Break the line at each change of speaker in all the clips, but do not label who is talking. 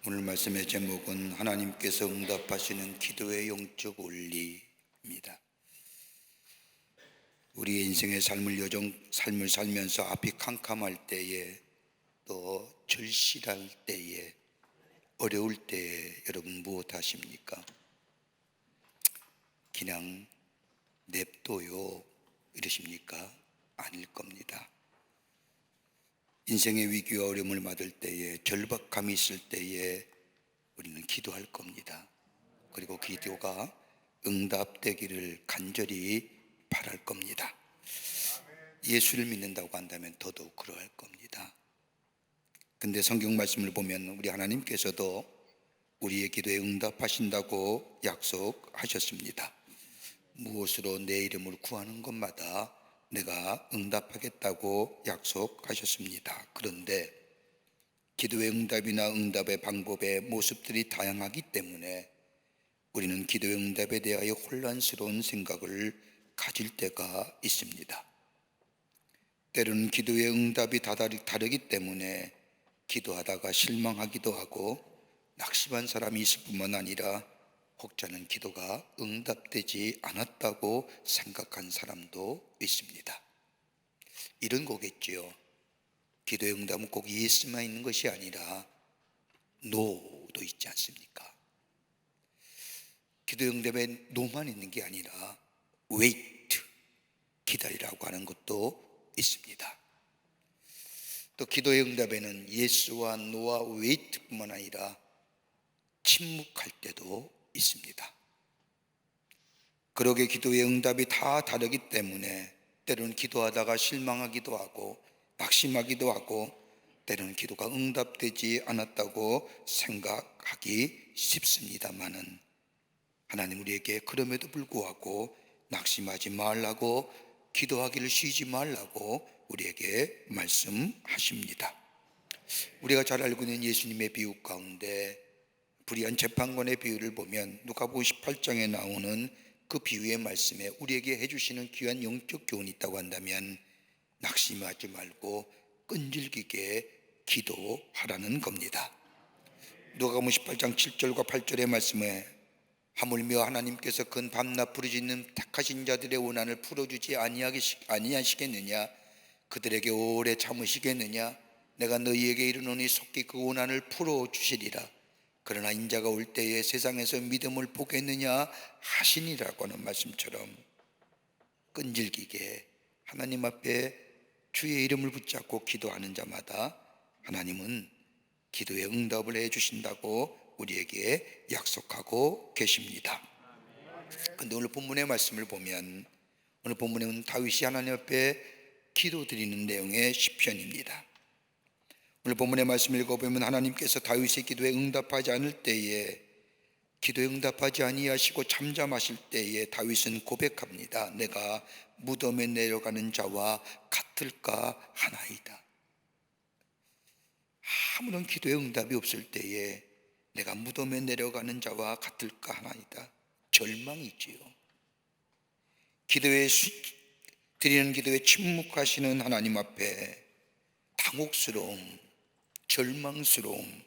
오늘 말씀의 제목은 하나님께서 응답하시는 기도의 영적 원리입니다. 우리의 인생의 삶을 살면서 앞이 캄캄할 때에, 또 절실할 때에, 어려울 때에 여러분 무엇 하십니까? 그냥 냅둬요 이러십니까? 아닐 겁니다. 인생의 위기와 어려움을 맞을 때에, 절박함이 있을 때에 우리는 기도할 겁니다. 그리고 기도가 응답되기를 간절히 바랄 겁니다. 예수를 믿는다고 한다면 더더욱 그러할 겁니다. 근데 성경 말씀을 보면 우리 하나님께서도 우리의 기도에 응답하신다고 약속하셨습니다. 무엇으로 내 이름을 구하는 것마다 내가 응답하겠다고 약속하셨습니다. 그런데 기도의 응답이나 응답의 방법의 모습들이 다양하기 때문에 우리는 기도의 응답에 대하여 혼란스러운 생각을 가질 때가 있습니다. 때로는 기도의 응답이 다르기 때문에 기도하다가 실망하기도 하고 낙심한 사람이 있을 뿐만 아니라 혹자는 기도가 응답되지 않았다고 생각한 사람도 있습니다. 이런 거겠지요. 기도의 응답은 꼭 예스만 있는 것이 아니라 노도 있지 않습니까? 기도의 응답에 노만 있는 게 아니라 wait, 기다리라고 하는 것도 있습니다. 또 기도의 응답에는 예스와 노와 wait뿐만 아니라 침묵할 때도 있습니다. 그러게 기도의 응답이 다 다르기 때문에 때로는 기도하다가 실망하기도 하고 낙심하기도 하고 때로는 기도가 응답되지 않았다고 생각하기 쉽습니다마는 하나님 우리에게 그럼에도 불구하고 낙심하지 말라고, 기도하기를 쉬지 말라고 우리에게 말씀하십니다. 우리가 잘 알고 있는 예수님의 비유 가운데 불의한 재판관의 비유를 보면 누가복음 18장에 나오는 그 비유의 말씀에 우리에게 해주시는 귀한 영적 교훈이 있다고 한다면 낙심하지 말고 끈질기게 기도하라는 겁니다. 누가복음 18장 7절과 8절의 말씀에 하물며 하나님께서 근 밤낮 부르짖는 택하신 자들의 원한을 풀어주지 아니하시겠느냐? 그들에게 오래 참으시겠느냐? 내가 너희에게 이르노니 속히 그 원한을 풀어주시리라. 그러나 인자가 올 때에 세상에서 믿음을 보겠느냐 하시니라고 하는 말씀처럼 끈질기게 하나님 앞에 주의 이름을 붙잡고 기도하는 자마다 하나님은 기도에 응답을 해 주신다고 우리에게 약속하고 계십니다. 그런데 오늘 본문의 말씀을 보면, 오늘 본문은 다윗이 하나님 앞에 기도드리는 내용의 시편입니다. 오늘 본문의 말씀을 읽어보면 하나님께서 다윗의 기도에 응답하지 않을 때에, 기도에 응답하지 아니하시고 잠잠하실 때에 다윗은 고백합니다. 내가 무덤에 내려가는 자와 같을까 하나이다. 아무런 기도에 응답이 없을 때에 내가 무덤에 내려가는 자와 같을까 하나이다. 절망이지요. 드리는 기도에 침묵하시는 하나님 앞에 당혹스러움, 절망스러움.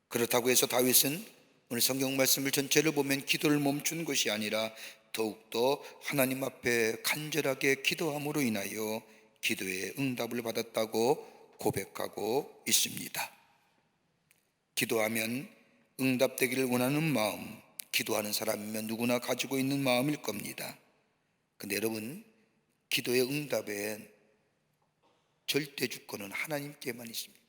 그렇다고 해서 다윗은 오늘 성경 말씀을 전체를 보면 기도를 멈춘 것이 아니라 더욱더 하나님 앞에 간절하게 기도함으로 인하여 기도의 응답을 받았다고 고백하고 있습니다. 기도하면 응답되기를 원하는 마음, 기도하는 사람이면 누구나 가지고 있는 마음일 겁니다. 근데 여러분, 기도의 응답엔 절대 주권은 하나님께만 있습니다.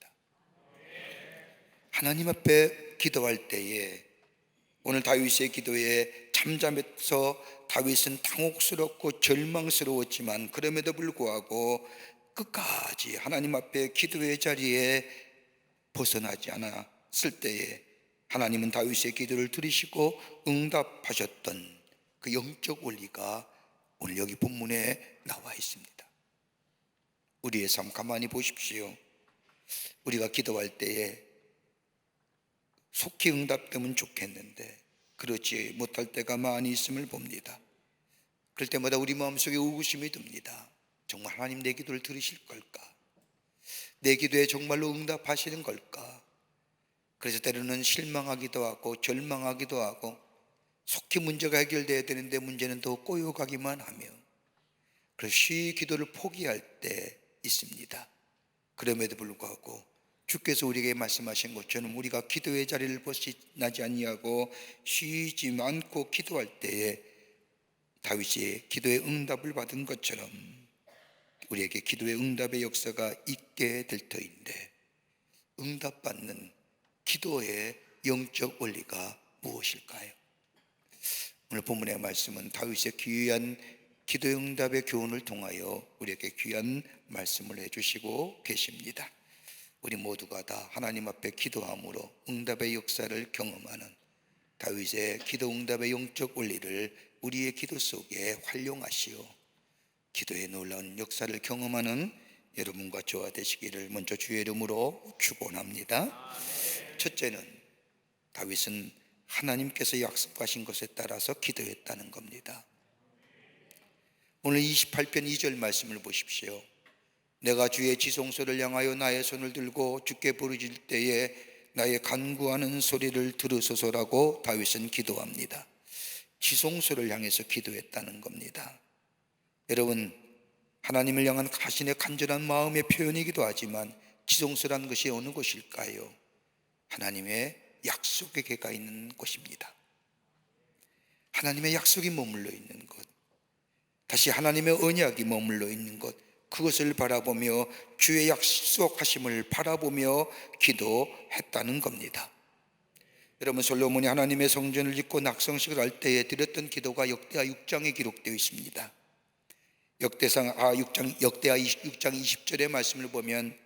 하나님 앞에 기도할 때에 오늘 다윗의 기도에 잠잠해서 다윗은 당혹스럽고 절망스러웠지만 그럼에도 불구하고 끝까지 하나님 앞에 기도의 자리에 벗어나지 않았을 때에 하나님은 다윗의 기도를 들으시고 응답하셨던 그 영적 원리가 오늘 여기 본문에 나와 있습니다. 우리의 삶 가만히 보십시오. 우리가 기도할 때에 속히 응답되면 좋겠는데 그렇지 못할 때가 많이 있음을 봅니다. 그럴 때마다 우리 마음속에 의구심이 듭니다. 정말 하나님 내 기도를 들으실 걸까? 내 기도에 정말로 응답하시는 걸까? 그래서 때로는 실망하기도 하고 절망하기도 하고 속히 문제가 해결돼야 되는데 문제는 더 꼬여가기만 하며 그래서 쉬이 기도를 포기할 때 있습니다. 그럼에도 불구하고 주께서 우리에게 말씀하신 것처럼 우리가 기도의 자리를 벗어나지 아니하고 쉬지 않고 기도할 때에 다윗이 기도의 응답을 받은 것처럼 우리에게 기도의 응답의 역사가 있게 될 터인데, 응답받는 기도의 영적 원리가 무엇일까요? 오늘 본문의 말씀은 다윗의 귀한 기도의 응답의 교훈을 통하여 우리에게 귀한 말씀을 해주시고 계십니다. 우리 모두가 다 하나님 앞에 기도함으로 응답의 역사를 경험하는 다윗의 기도 응답의 영적 원리를 우리의 기도 속에 활용하시어 기도의 놀라운 역사를 경험하는 여러분과 저와 되시기를 먼저 주의 이름으로 축원합니다. 첫째는 다윗은 하나님께서 약속하신 것에 따라서 기도했다는 겁니다. 오늘 28편 2절 말씀을 보십시오. 내가 주의 지성소를 향하여 나의 손을 들고 주께 부르짖을 때에 나의 간구하는 소리를 들으소서라고 다윗은 기도합니다. 지성소를 향해서 기도했다는 겁니다. 여러분, 하나님을 향한 자신의 간절한 마음의 표현이기도 하지만 지성소란 것이 어느 곳일까요? 하나님의 약속의 궤가 있는 곳입니다. 하나님의 약속이 머물러 있는 곳, 다시 하나님의 언약이 머물러 있는 곳, 그것을 바라보며 주의 약속하심을 바라보며 기도했다는 겁니다. 여러분, 솔로몬이 하나님의 성전을 짓고 낙성식을 할 때에 드렸던 기도가 역대하 6장에 기록되어 있습니다. 역대하 6장 20절의 말씀을 보면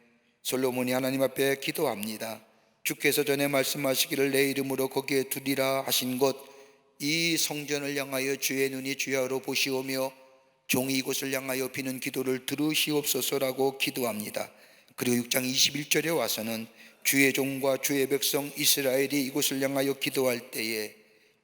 솔로몬이 하나님 앞에 기도합니다. 주께서 전에 말씀하시기를 내 이름으로 거기에 두리라 하신 곳, 이 성전을 향하여 주의 눈이 주야로 보시오며 종이 이곳을 향하여 비는 기도를 들으시옵소서라고 기도합니다. 그리고 6장 21절에 와서는 주의 종과 주의 백성 이스라엘이 이곳을 향하여 기도할 때에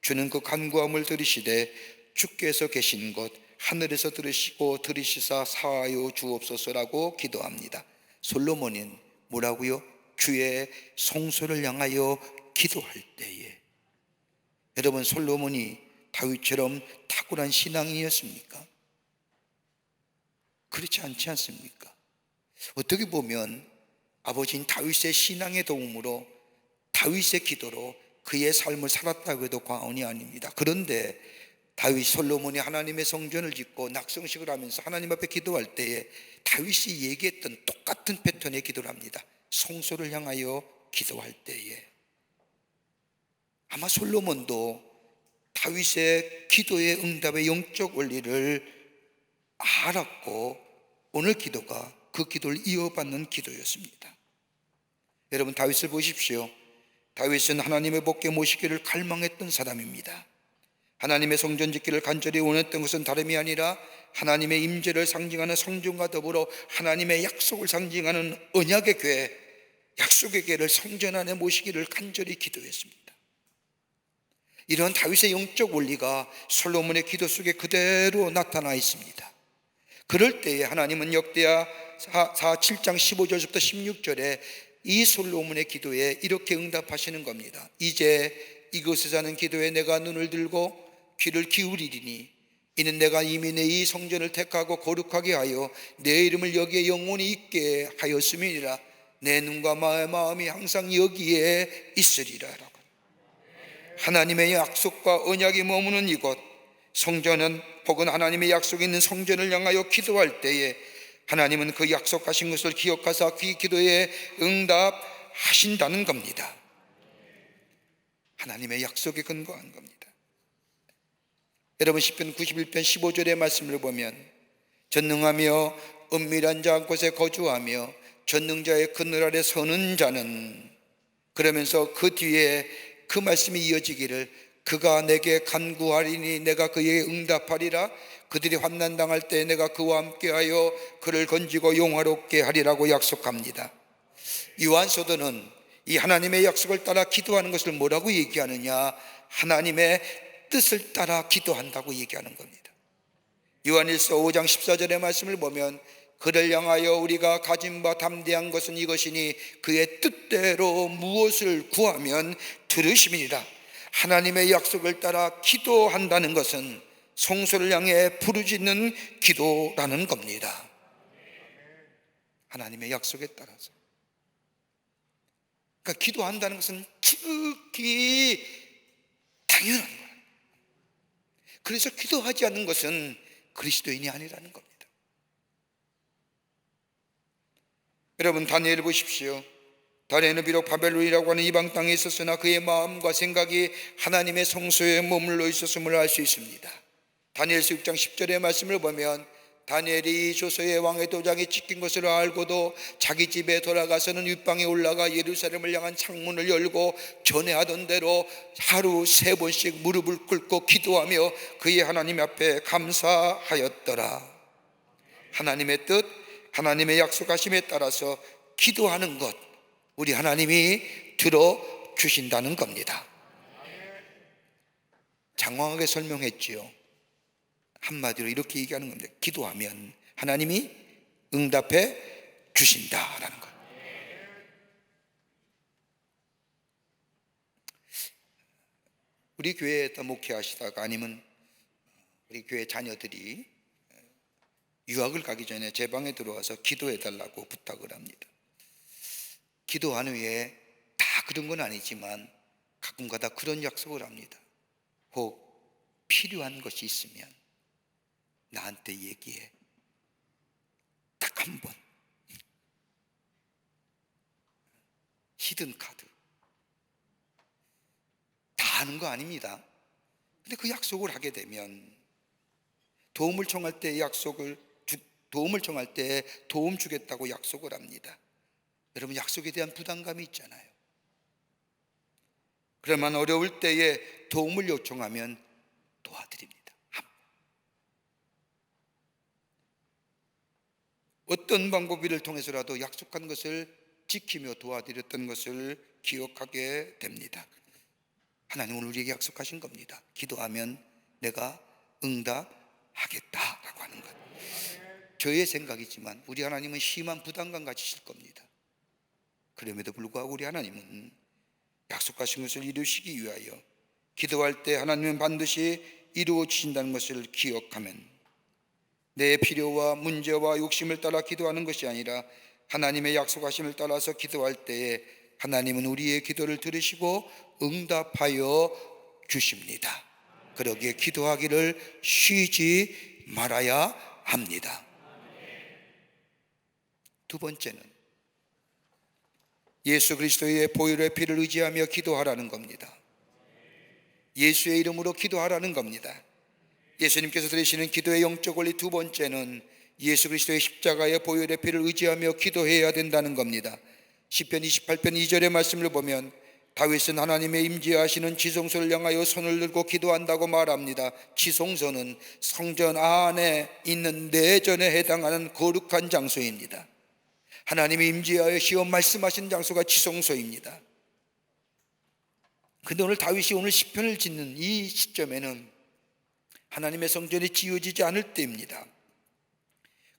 주는 그 간구함을 들으시되 주께서 계신 곳 하늘에서 들으시고 들으시사 사하여 주옵소서라고 기도합니다. 솔로몬은 뭐라고요? 주의 성소를 향하여 기도할 때에. 여러분, 솔로몬이 다윗처럼 탁월한 신앙이었습니까? 그렇지 않지 않습니까? 어떻게 보면 아버지인 다윗의 신앙의 도움으로 다윗의 기도로 그의 삶을 살았다고 해도 과언이 아닙니다. 그런데 다윗 솔로몬이 하나님의 성전을 짓고 낙성식을 하면서 하나님 앞에 기도할 때에 다윗이 얘기했던 똑같은 패턴의 기도를 합니다. 성소를 향하여 기도할 때에. 아마 솔로몬도 다윗의 기도의 응답의 영적 원리를 알았고 오늘 기도가 그 기도를 이어받는 기도였습니다. 여러분, 다윗을 보십시오. 다윗은 하나님의 복께 모시기를 갈망했던 사람입니다. 하나님의 성전 짓기를 간절히 원했던 것은 다름이 아니라 하나님의 임재를 상징하는 성전과 더불어 하나님의 약속을 상징하는 언약의 궤, 약속의 궤를 성전 안에 모시기를 간절히 기도했습니다. 이런 다윗의 영적 원리가 솔로몬의 기도 속에 그대로 나타나 있습니다. 그럴 때에 하나님은 역대하 7장 15절부터 16절에 이 솔로몬의 기도에 이렇게 응답하시는 겁니다. 이제 이곳에 사는 기도에 내가 눈을 들고 귀를 기울이리니 이는 내가 이미 내 이 성전을 택하고 거룩하게 하여 내 이름을 여기에 영원히 있게 하였음이니라. 내 눈과 마음이 항상 여기에 있으리라. 하나님의 약속과 언약이 머무는 이곳 성전은 혹은 하나님의 약속이 있는 성전을 향하여 기도할 때에 하나님은 그 약속하신 것을 기억하사 그 기도에 응답하신다는 겁니다. 하나님의 약속에 근거한 겁니다. 여러분, 시편 91편 15절의 말씀을 보면 전능하며 은밀한 자 곳에 거주하며 전능자의 그늘 아래 서는 자는, 그러면서 그 뒤에 그 말씀이 이어지기를 그가 내게 간구하리니 내가 그에게 응답하리라. 그들이 환난 당할 때 내가 그와 함께하여 그를 건지고 용화롭게 하리라고 약속합니다. 요한서도는 이 하나님의 약속을 따라 기도하는 것을 뭐라고 얘기하느냐? 하나님의 뜻을 따라 기도한다고 얘기하는 겁니다. 요한일서 5장 14절의 말씀을 보면 그를 향하여 우리가 가진 바 담대한 것은 이것이니 그의 뜻대로 무엇을 구하면 들으심이니라. 하나님의 약속을 따라 기도한다는 것은 성소를 향해 부르짖는 기도라는 겁니다. 하나님의 약속에 따라서. 그러니까 기도한다는 것은 지극히 당연한 거예요. 그래서 기도하지 않는 것은 그리스도인이 아니라는 겁니다. 여러분, 다니엘을 보십시오. 다니엘은 비록 바벨론이라고 하는 이방 땅에 있었으나 그의 마음과 생각이 하나님의 성소에 머물러 있었음을 알 수 있습니다. 다니엘서 6장 10절의 말씀을 보면 다니엘이 조서의 왕의 도장이 찍힌 것을 알고도 자기 집에 돌아가서는 윗방에 올라가 예루살렘을 향한 창문을 열고 전에 하던 대로 하루 3번씩 무릎을 꿇고 기도하며 그의 하나님 앞에 감사하였더라. 하나님의 뜻, 하나님의 약속하심에 따라서 기도하는 것, 우리 하나님이 들어주신다는 겁니다. 장황하게 설명했지요. 한마디로 이렇게 얘기하는 겁니다. 기도하면 하나님이 응답해 주신다라는 것. 우리 교회에다 목회하시다가 아니면 우리 교회 자녀들이 유학을 가기 전에 제 방에 들어와서 기도해달라고 부탁을 합니다. 기도한 후에 다 그런 건 아니지만 가끔가다 그런 약속을 합니다. 혹 필요한 것이 있으면 나한테 얘기해. 딱 한 번. 히든 카드. 다 하는 거 아닙니다. 근데 그 약속을 하게 되면 도움을 청할 때 도움 주겠다고 약속을 합니다. 여러분, 약속에 대한 부담감이 있잖아요. 그러면 어려울 때에 도움을 요청하면 도와드립니다. 어떤 방법을 통해서라도 약속한 것을 지키며 도와드렸던 것을 기억하게 됩니다. 하나님은 우리에게 약속하신 겁니다. 기도하면 내가 응답하겠다라고 하는 것. 저의 생각이지만 우리 하나님은 심한 부담감 가지실 겁니다. 그럼에도 불구하고 우리 하나님은 약속하신 것을 이루시기 위하여 기도할 때 하나님은 반드시 이루어 주신다는 것을 기억하면 내 필요와 문제와 욕심을 따라 기도하는 것이 아니라 하나님의 약속하심을 따라서 기도할 때에 하나님은 우리의 기도를 들으시고 응답하여 주십니다. 그러기에 기도하기를 쉬지 말아야 합니다. 두 번째는 예수 그리스도의 보혈의 피를 의지하며 기도하라는 겁니다. 예수의 이름으로 기도하라는 겁니다. 예수님께서 드리시는 기도의 영적 원리 두 번째는 예수 그리스도의 십자가의 보혈의 피를 의지하며 기도해야 된다는 겁니다. 시편 28편 2절의 말씀을 보면 다윗은 하나님의 임재하시는 지성소를 향하여 손을 들고 기도한다고 말합니다. 지성소는 성전 안에 있는 내전에 해당하는 거룩한 장소입니다. 하나님이 임재하여 시험 말씀하신 장소가 지성소입니다. 근데 오늘 다윗이 오늘 시편을 짓는 이 시점에는 하나님의 성전이 지어지지 않을 때입니다.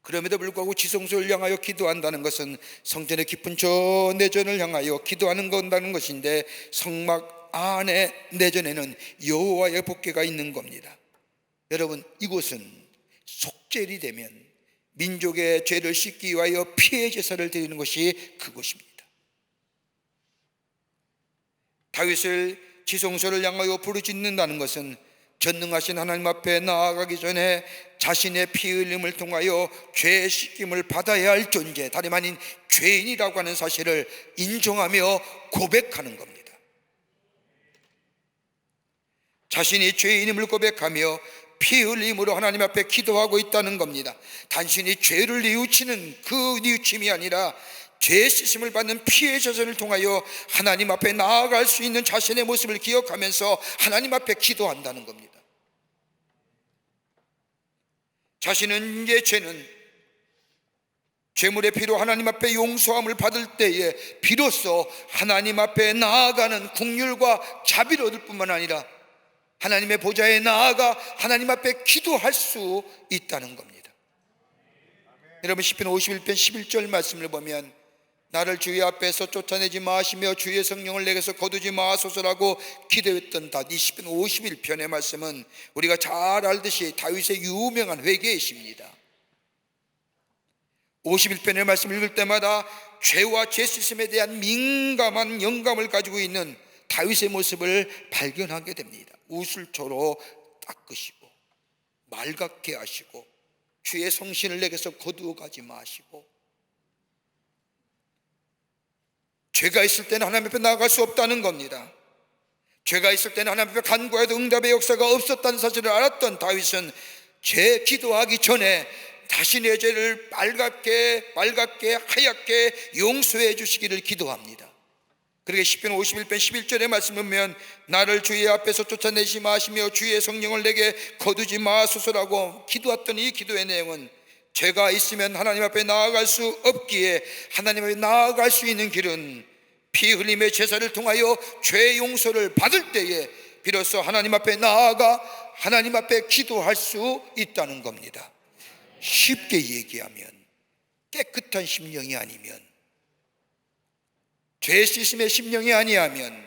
그럼에도 불구하고 지성소를 향하여 기도한다는 것은 성전의 깊은 저 내전을 향하여 기도하는 건다는 것인데 성막 안에 내전에는 여호와의 복궤가 있는 겁니다. 여러분, 이곳은 속죄일이 되면 민족의 죄를 씻기 위하여 피의 제사를 드리는 것이 그곳입니다. 다윗을 지성소를 향하여 부르짖는다는 것은 전능하신 하나님 앞에 나아가기 전에 자신의 피 흘림을 통하여 죄 씻김을 받아야 할 존재, 다름 아닌 죄인이라고 하는 사실을 인정하며 고백하는 겁니다. 자신이 죄인임을 고백하며 피 흘림으로 하나님 앞에 기도하고 있다는 겁니다. 단순히 죄를 뉘우치는 그 뉘우침이 아니라 죄 씻음을 받는 피의 제사를 통하여 하나님 앞에 나아갈 수 있는 자신의 모습을 기억하면서 하나님 앞에 기도한다는 겁니다. 자신의 죄는 죄물의 피로 하나님 앞에 용서함을 받을 때에 비로소 하나님 앞에 나아가는 긍휼과 자비를 얻을 뿐만 아니라 하나님의 보좌에 나아가 하나님 앞에 기도할 수 있다는 겁니다. 여러분 시편 51편 11절 말씀을 보면 나를 주의 앞에서 쫓아내지 마시며 주의 성령을 내게서 거두지 마소서라고 기도했던 이 시편 51편의 말씀은 우리가 잘 알듯이 다윗의 유명한 회개의 시입니다. 51편의 말씀을 읽을 때마다 죄와 죄 씻음에 대한 민감한 영감을 가지고 있는 다윗의 모습을 발견하게 됩니다. 우슬초로 닦으시고 맑게 하시고 주의 성신을 내게서 거두어 가지 마시고, 죄가 있을 때는 하나님 앞에 나아갈 수 없다는 겁니다. 죄가 있을 때는 하나님 앞에 간구해도 응답의 역사가 없었다는 사실을 알았던 다윗은 죄 기도하기 전에 자신의 죄를 빨갛게 하얗게 용서해 주시기를 기도합니다. 그러게 시편 51편 11절의 말씀을 보면 나를 주의 앞에서 쫓아내지 마시며 주의 성령을 내게 거두지 마소서라고 기도했던 이 기도의 내용은 죄가 있으면 하나님 앞에 나아갈 수 없기에 하나님 앞에 나아갈 수 있는 길은 피 흘림의 제사를 통하여 죄 용서를 받을 때에 비로소 하나님 앞에 나아가 하나님 앞에 기도할 수 있다는 겁니다. 쉽게 얘기하면 깨끗한 심령이 아니면, 죄 씻음의 심령이 아니하면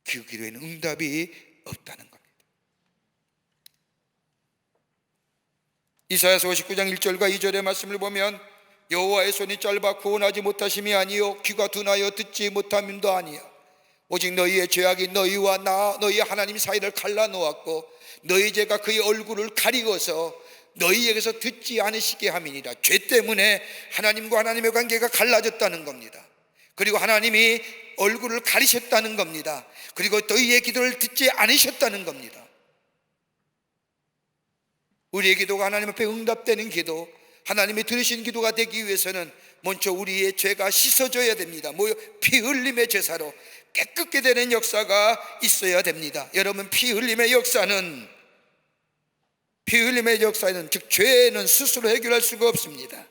그 기도에는 응답이 없다는 겁니다. 이사야서 59장 1절과 2절의 말씀을 보면 여호와의 손이 짧아 구원하지 못하심이 아니요 귀가 둔하여 듣지 못함도 아니야. 오직 너희의 죄악이 너희와 너희 하나님 사이를 갈라놓았고 너희 죄가 그의 얼굴을 가리고서 너희에게서 듣지 않으시게 함이니라. 죄 때문에 하나님과 하나님의 관계가 갈라졌다는 겁니다. 그리고 하나님이 얼굴을 가리셨다는 겁니다. 그리고 너희의 기도를 듣지 않으셨다는 겁니다. 우리의 기도가 하나님 앞에 응답되는 기도, 하나님이 들으신 기도가 되기 위해서는 먼저 우리의 죄가 씻어져야 됩니다. 피 흘림의 제사로 깨끗게 되는 역사가 있어야 됩니다. 여러분, 피 흘림의 역사는 즉 죄는 스스로 해결할 수가 없습니다.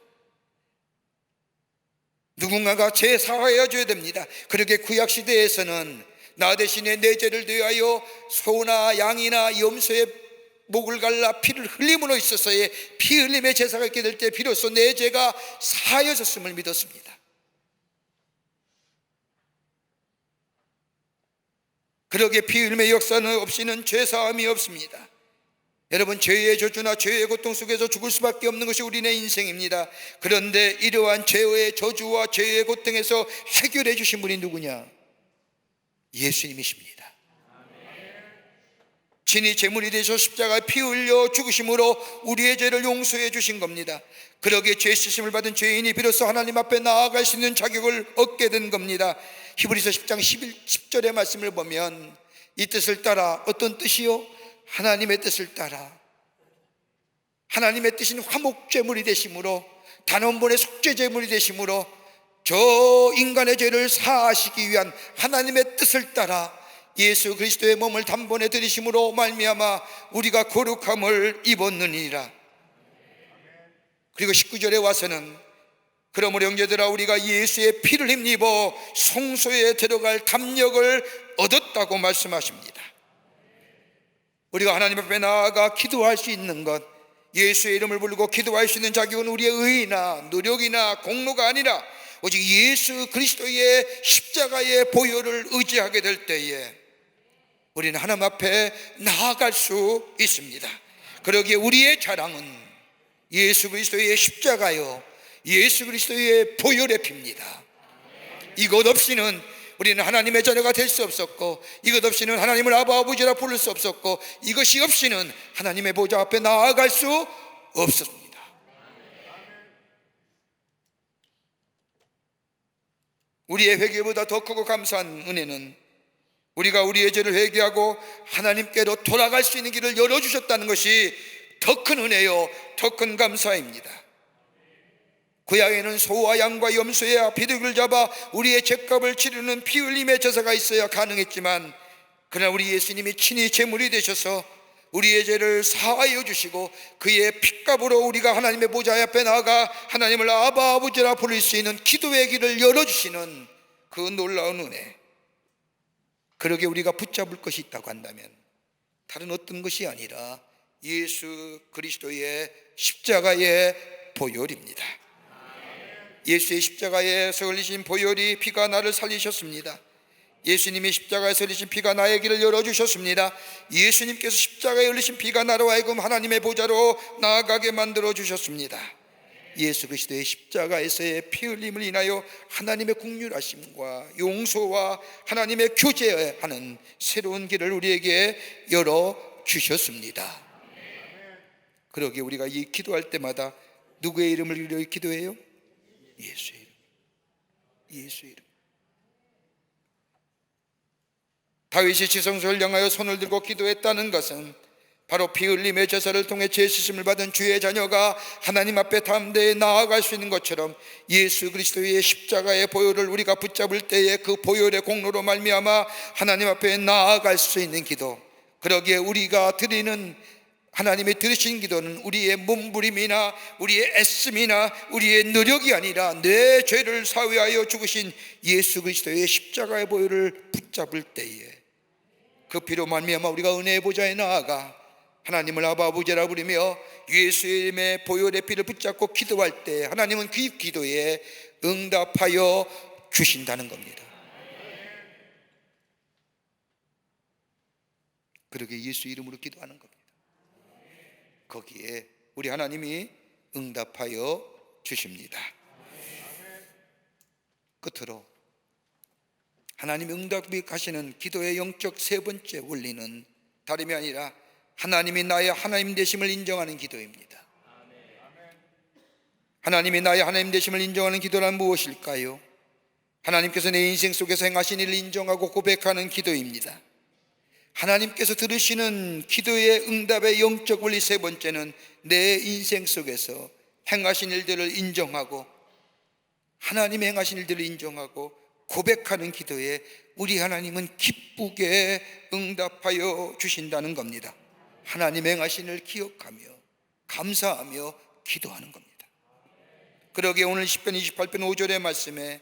누군가가 죄 사하여 줘야 됩니다. 그렇게 구약시대에서는 나 대신에 내 죄를 대하여 소나 양이나 염소의 목을 갈라 피를 흘림으로 있어서의 피 흘림의 제사가 있게 될 때 비로소 내 죄가 사하여졌음을 믿었습니다. 그러기에 피 흘림의 역사는 없이는 죄 사함이 없습니다. 여러분, 죄의 저주나 죄의 고통 속에서 죽을 수밖에 없는 것이 우리의 인생입니다. 그런데 이러한 죄의 저주와 죄의 고통에서 해결해 주신 분이 누구냐? 예수님이십니다. 친히 제물이 되셔 십자가에 피 흘려 죽으심으로 우리의 죄를 용서해 주신 겁니다. 그러기에 죄 씻음을 받은 죄인이 비로소 하나님 앞에 나아갈 수 있는 자격을 얻게 된 겁니다. 히브리서 10장 10절의 말씀을 보면 이 뜻을 따라, 어떤 뜻이요? 하나님의 뜻을 따라 하나님의 뜻인 화목제물이 되심으로, 단원본의 속죄제물이 되심으로 저 인간의 죄를 사하시기 위한 하나님의 뜻을 따라 예수 그리스도의 몸을 단번에 들이심으로 말미암아 우리가 거룩함을 입었느니라. 그리고 19절에 와서는 그러므로 형제들아 우리가 예수의 피를 힘입어 성소에 들어갈 담력을 얻었다고 말씀하십니다. 우리가 하나님 앞에 나아가 기도할 수 있는 것, 예수의 이름을 부르고 기도할 수 있는 자격은 우리의 의나 노력이나 공로가 아니라 오직 예수 그리스도의 십자가의 보혈을 의지하게 될 때에 우리는 하나님 앞에 나아갈 수 있습니다. 그러기에 우리의 자랑은 예수 그리스도의 십자가요, 예수 그리스도의 보혈의 피입니다. 이것 없이는 우리는 하나님의 자녀가 될 수 없었고, 이것 없이는 하나님을 아버지라 부를 수 없었고, 이것이 없이는 하나님의 보좌 앞에 나아갈 수 없었습니다. 우리의 회개보다 더 크고 감사한 은혜는 우리가 우리의 죄를 회개하고 하나님께로 돌아갈 수 있는 길을 열어주셨다는 것이 더 큰 은혜요, 더 큰 감사입니다. 구약에는 소와 양과 염소의 비둘기를 잡아 우리의 죄값을 치르는 피 흘림의 제사가 있어야 가능했지만, 그러나 우리 예수님이 친히 제물이 되셔서 우리의 죄를 사하여 주시고 그의 피값으로 우리가 하나님의 보좌 앞에 나아가 하나님을 아버지라 부를 수 있는 기도의 길을 열어주시는 그 놀라운 은혜, 그러게 우리가 붙잡을 것이 있다고 한다면 다른 어떤 것이 아니라 예수 그리스도의 십자가의 보혈입니다. 예수의 십자가에서 흘리신 보혈이 피가 나를 살리셨습니다. 예수님이 십자가에서 흘리신 피가 나의 길을 열어주셨습니다. 예수님께서 십자가에 흘리신 피가 나로 하여금 하나님의 보좌로 나아가게 만들어 주셨습니다. 예수 그리스도의 십자가에서의 피 흘림을 인하여 하나님의 긍휼하심과 용서와 하나님의 교제하는 새로운 길을 우리에게 열어주셨습니다. 그러기에 우리가 이 기도할 때마다 누구의 이름을 이루어 기도해요? 예수의 이름. 예수의 이름. 다윗이 지성소를 향하여 손을 들고 기도했다는 것은 바로 피 흘림의 제사를 통해 죄 씻음을 받은 주의 자녀가 하나님 앞에 담대히 나아갈 수 있는 것처럼 예수 그리스도의 십자가의 보혈을 우리가 붙잡을 때에 그 보혈의 공로로 말미암아 하나님 앞에 나아갈 수 있는 기도, 그러기에 우리가 드리는 하나님의 들으신 기도는 우리의 몸부림이나 우리의 애씀이나 우리의 노력이 아니라 내 죄를 사위하여 죽으신 예수 그리스도의 십자가의 보혈을 붙잡을 때에 그 피로 말미암아 우리가 은혜의 보좌에 나아가 하나님을 아바 아버지라 부르며 예수님의 보혈의 피를 붙잡고 기도할 때 하나님은 그 기도에 응답하여 주신다는 겁니다. 그러게 예수 이름으로 기도하는 겁니다. 거기에 우리 하나님이 응답하여 주십니다. 끝으로 하나님이 응답이 가시는 기도의 영적 세 번째 원리는 다름이 아니라 하나님이 나의 하나님 되심을 인정하는 기도입니다. 하나님이 나의 하나님 되심을 인정하는 기도란 무엇일까요? 하나님께서 내 인생 속에서 행하신 일을 인정하고 고백하는 기도입니다. 하나님께서 들으시는 기도의 응답의 영적 원리 세 번째는 내 인생 속에서 행하신 일들을 인정하고 하나님이 행하신 일들을 인정하고 고백하는 기도에 우리 하나님은 기쁘게 응답하여 주신다는 겁니다. 하나님의 행하신 일을 기억하며 감사하며 기도하는 겁니다. 그러기에 오늘 시편 28편 5절의 말씀에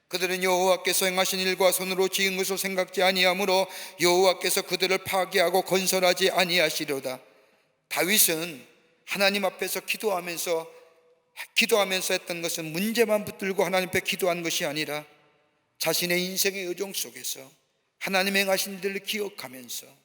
그들은 여호와께서 행하신 일과 손으로 지은 것을 생각지 아니하므로 여호와께서 그들을 파괴하고 건설하지 아니하시려다. 다윗은 하나님 앞에서 기도하면서 했던 것은 문제만 붙들고 하나님 앞에 기도한 것이 아니라 자신의 인생의 여정 속에서 하나님의 행하신 일들을 기억하면서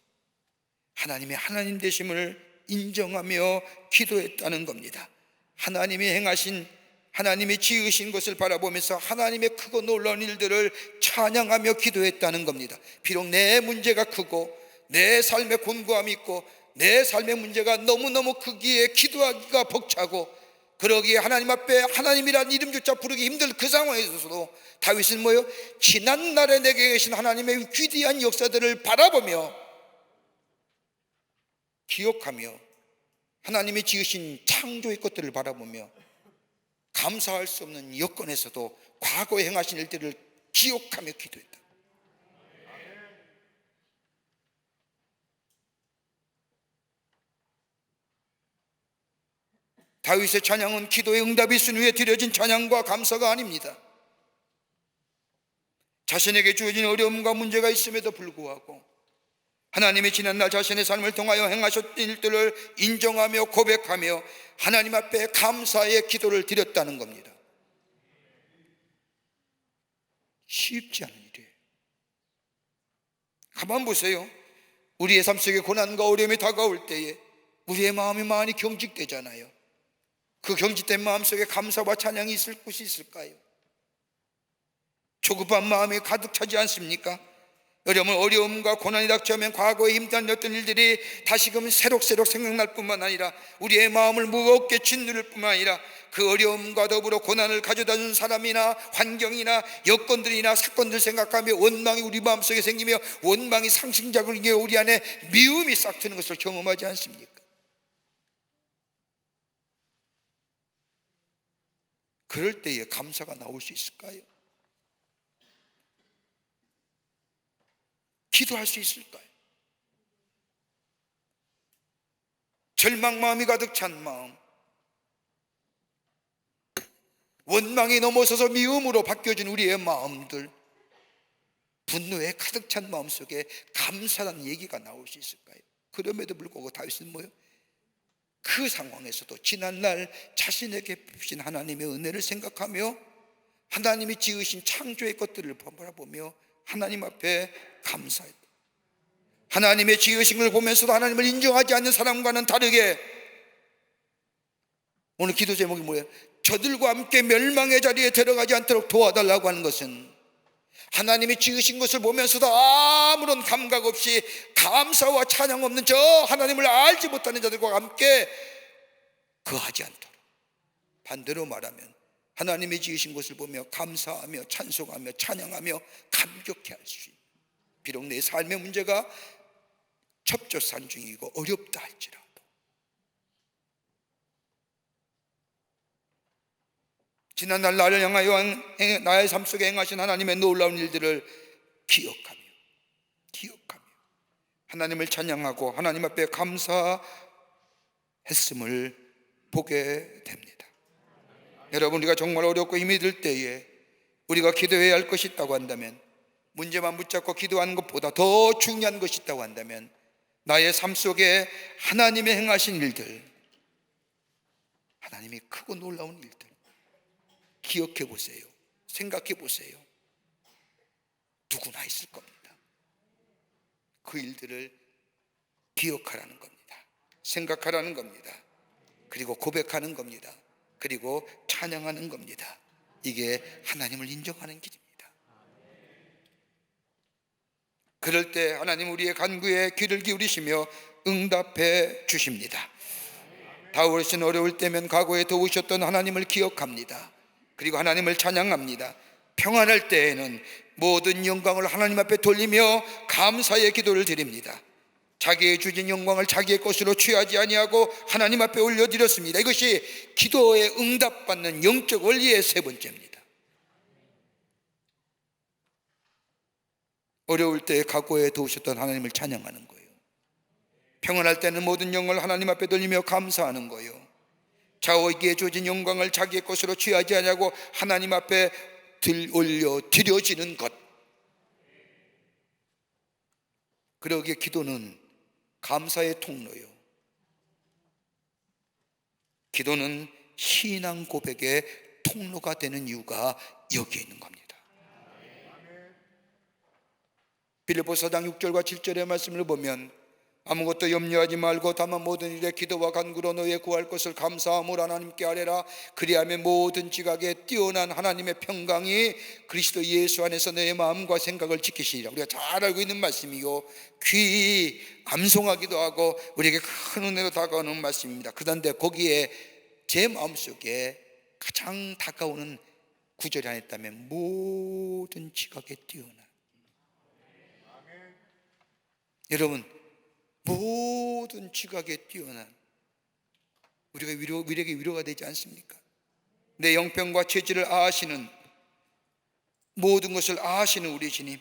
하나님의 하나님 되심을 인정하며 기도했다는 겁니다. 하나님이 행하신, 하나님이 지으신 것을 바라보면서 하나님의 크고 놀라운 일들을 찬양하며 기도했다는 겁니다. 비록 내 문제가 크고 내 삶에 곤고함이 있고 내 삶의 문제가 너무너무 크기에 기도하기가 벅차고 그러기에 하나님 앞에 하나님이라는 이름조차 부르기 힘들 그 상황에 있어서도 다윗은 뭐요? 지난날에 내게 계신 하나님의 귀대한 역사들을 바라보며 기억하며 하나님이 지으신 창조의 것들을 바라보며 감사할 수 없는 여건에서도 과거에 행하신 일들을 기억하며 기도했다. 다윗의 찬양은 기도의 응답이 있은 후에 드려진 찬양과 감사가 아닙니다. 자신에게 주어진 어려움과 문제가 있음에도 불구하고 하나님이 지난날 자신의 삶을 통하여 행하셨던 일들을 인정하며 고백하며 하나님 앞에 감사의 기도를 드렸다는 겁니다. 쉽지 않은 일이에요. 가만 보세요. 우리의 삶 속에 고난과 어려움이 다가올 때에 우리의 마음이 많이 경직되잖아요. 그 경직된 마음 속에 감사와 찬양이 있을 곳이 있을까요? 조급한 마음이 가득 차지 않습니까? 여러분, 어려움과 고난이 닥쳐오면 과거에 힘들었던 일들이 다시금 새록새록 생각날 뿐만 아니라 우리의 마음을 무겁게 짓누를 뿐만 아니라 그 어려움과 더불어 고난을 가져다 준 사람이나 환경이나 여건들이나 사건들 생각하며 원망이 우리 마음속에 생기며 원망이 상승작용을 이겨 우리 안에 미움이 싹 트는 것을 경험하지 않습니까? 그럴 때에 감사가 나올 수 있을까요? 기도할 수 있을까요? 절망 마음이 가득 찬 마음, 원망이 넘어서서 미움으로 바뀌어진 우리의 마음들, 분노에 가득 찬 마음 속에 감사라는 얘기가 나올 수 있을까요? 그럼에도 불구하고 다윗은 뭐예요? 그 상황에서도 지난날 자신에게 베푸신 하나님의 은혜를 생각하며 하나님이 지으신 창조의 것들을 바라보며 하나님 앞에 감사했다. 하나님의 지으신 걸 보면서도 하나님을 인정하지 않는 사람과는 다르게 오늘 기도 제목이 뭐예요? 저들과 함께 멸망의 자리에 들어가지 않도록 도와달라고 하는 것은 하나님이 지으신 것을 보면서도 아무런 감각 없이 감사와 찬양 없는 저 하나님을 알지 못하는 자들과 함께 거하지 않도록, 반대로 말하면 하나님이 지으신 것을 보며 감사하며 찬송하며 찬양하며 감격해 할 수 있는, 비록 내 삶의 문제가 첩조산중이고 어렵다 할지라도 지난날 나를 향하여 나의 삶 속에 행하신 하나님의 놀라운 일들을 기억하며 하나님을 찬양하고 하나님 앞에 감사했음을 보게 됩니다. 여러분, 우리가 정말 어렵고 힘이 들 때에 우리가 기도해야 할 것이 있다고 한다면, 문제만 붙잡고 기도하는 것보다 더 중요한 것이 있다고 한다면 나의 삶 속에 하나님의 행하신 일들, 하나님이 크고 놀라운 일들 기억해 보세요. 생각해 보세요. 누구나 있을 겁니다. 그 일들을 기억하라는 겁니다. 생각하라는 겁니다. 그리고 고백하는 겁니다. 그리고 찬양하는 겁니다. 이게 하나님을 인정하는 길입니다. 그럴 때 하나님 우리의 간구에 귀를 기울이시며 응답해 주십니다. 다윗은 어려울 때면 과거에 도우셨던 하나님을 기억합니다. 그리고 하나님을 찬양합니다. 평안할 때에는 모든 영광을 하나님 앞에 돌리며 감사의 기도를 드립니다. 자기의 주신 영광을 자기의 것으로 취하지 아니하고 하나님 앞에 올려드렸습니다. 이것이 기도에 응답받는 영적 원리의 세 번째입니다. 어려울 때 각오에 도우셨던 하나님을 찬양하는 거예요. 평안할 때는 모든 영광을 하나님 앞에 돌리며 감사하는 거예요. 자기에게 주어진 영광을 자기의 것으로 취하지 아니하고 하나님 앞에 올려 드려지는 것. 그러기에 기도는 감사의 통로요, 기도는 신앙 고백의 통로가 되는 이유가 여기에 있는 겁니다. 빌립보서 4장 6절과 7절의 말씀을 보면 아무것도 염려하지 말고 다만 모든 일에 기도와 간구로 너희의 구할 것을 감사함으로 하나님께 아뢰라. 그리하면 모든 지각에 뛰어난 하나님의 평강이 그리스도 예수 안에서 너의 마음과 생각을 지키시리라. 우리가 잘 알고 있는 말씀이요, 귀 암송하기도 하고 우리에게 큰 은혜로 다가오는 말씀입니다. 그런데 거기에 제 마음속에 가장 다가오는 구절이 하나 있다면 모든 지각에 뛰어난, 여러분, 모든 지각에 뛰어난, 우리에게 위로가 되지 않습니까? 내 영병과 체질을 아시는, 모든 것을 아시는 우리 주님,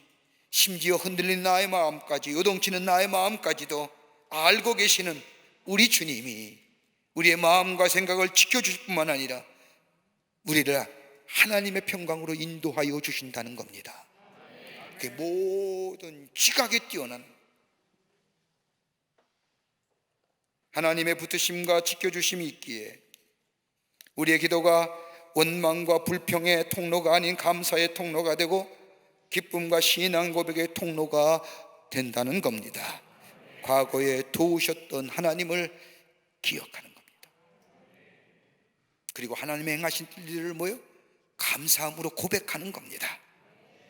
심지어 흔들린 나의 마음까지, 요동치는 나의 마음까지도 알고 계시는 우리 주님이 우리의 마음과 생각을 지켜주실 뿐만 아니라 우리를 하나님의 평강으로 인도하여 주신다는 겁니다. 그 모든 지각에 뛰어난 하나님의 붙으심과 지켜주심이 있기에 우리의 기도가 원망과 불평의 통로가 아닌 감사의 통로가 되고 기쁨과 신앙 고백의 통로가 된다는 겁니다. 과거에 도우셨던 하나님을 기억하는 겁니다. 그리고 하나님의 행하신 일들을 뭐요? 감사함으로 고백하는 겁니다.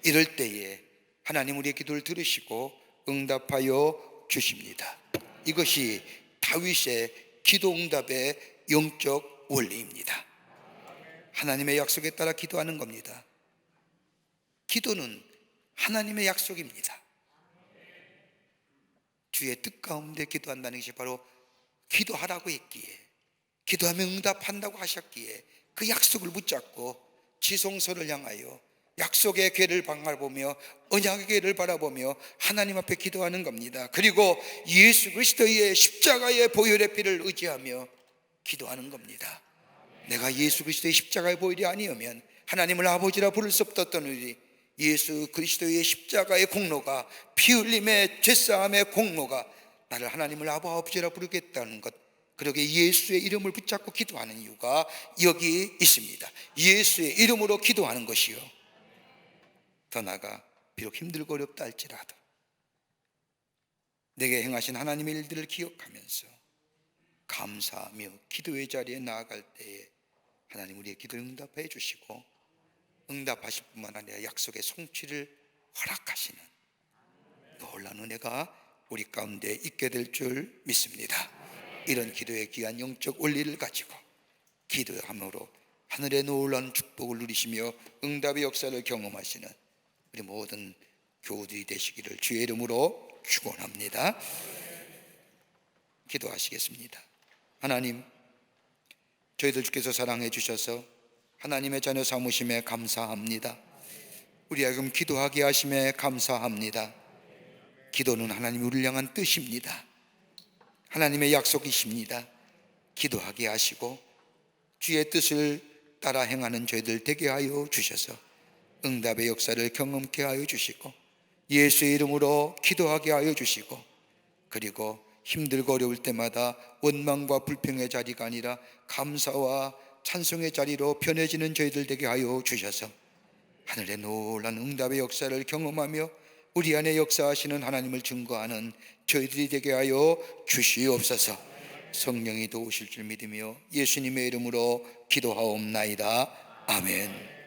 이럴 때에 하나님 우리의 기도를 들으시고 응답하여 주십니다. 이것이 다윗의 기도 응답의 영적 원리입니다. 하나님의 약속에 따라 기도하는 겁니다. 기도는 하나님의 약속입니다. 주의 뜻 가운데 기도한다는 것이 바로 기도하라고 했기에, 기도하면 응답한다고 하셨기에 그 약속을 붙잡고 지성소를 향하여 약속의 궤를 바라보며 언약의 궤를 바라보며 하나님 앞에 기도하는 겁니다. 그리고 예수 그리스도의 십자가의 보혈의 피를 의지하며 기도하는 겁니다. 내가 예수 그리스도의 십자가의 보혈이 아니오면 하나님을 아버지라 부를 수 없었던 우리 예수 그리스도의 십자가의 공로가, 피 흘림의 죄사함의 공로가 나를 하나님을 아버지라 부르겠다는 것, 그러게 예수의 이름을 붙잡고 기도하는 이유가 여기 있습니다. 예수의 이름으로 기도하는 것이요, 더 나아가 비록 힘들고 어렵다 할지라도 내게 행하신 하나님의 일들을 기억하면서 감사하며 기도의 자리에 나아갈 때에 하나님 우리의 기도를 응답해 주시고, 응답하실 뿐만 아니라 약속의 성취를 허락하시는 놀라운 은혜가 우리 가운데 있게 될 줄 믿습니다. 이런 기도의 귀한 영적 원리를 가지고 기도함으로 하늘의 놀라운 축복을 누리시며 응답의 역사를 경험하시는 우리 모든 교우들이 되시기를 주의 이름으로 축원합니다. 기도하시겠습니다. 하나님, 저희들 주께서 사랑해 주셔서 하나님의 자녀 삼으심에 감사합니다. 우리 하여금 기도하게 하심에 감사합니다. 기도는 하나님 우리를 향한 뜻입니다. 하나님의 약속이십니다. 기도하게 하시고 주의 뜻을 따라 행하는 저희들 되게 하여 주셔서 응답의 역사를 경험케 하여 주시고, 예수의 이름으로 기도하게 하여 주시고, 그리고 힘들고 어려울 때마다 원망과 불평의 자리가 아니라 감사와 찬송의 자리로 변해지는 저희들 되게 하여 주셔서 하늘의 놀라운 응답의 역사를 경험하며 우리 안에 역사하시는 하나님을 증거하는 저희들이 되게 하여 주시옵소서. 성령이 도우실 줄 믿으며 예수님의 이름으로 기도하옵나이다. 아멘.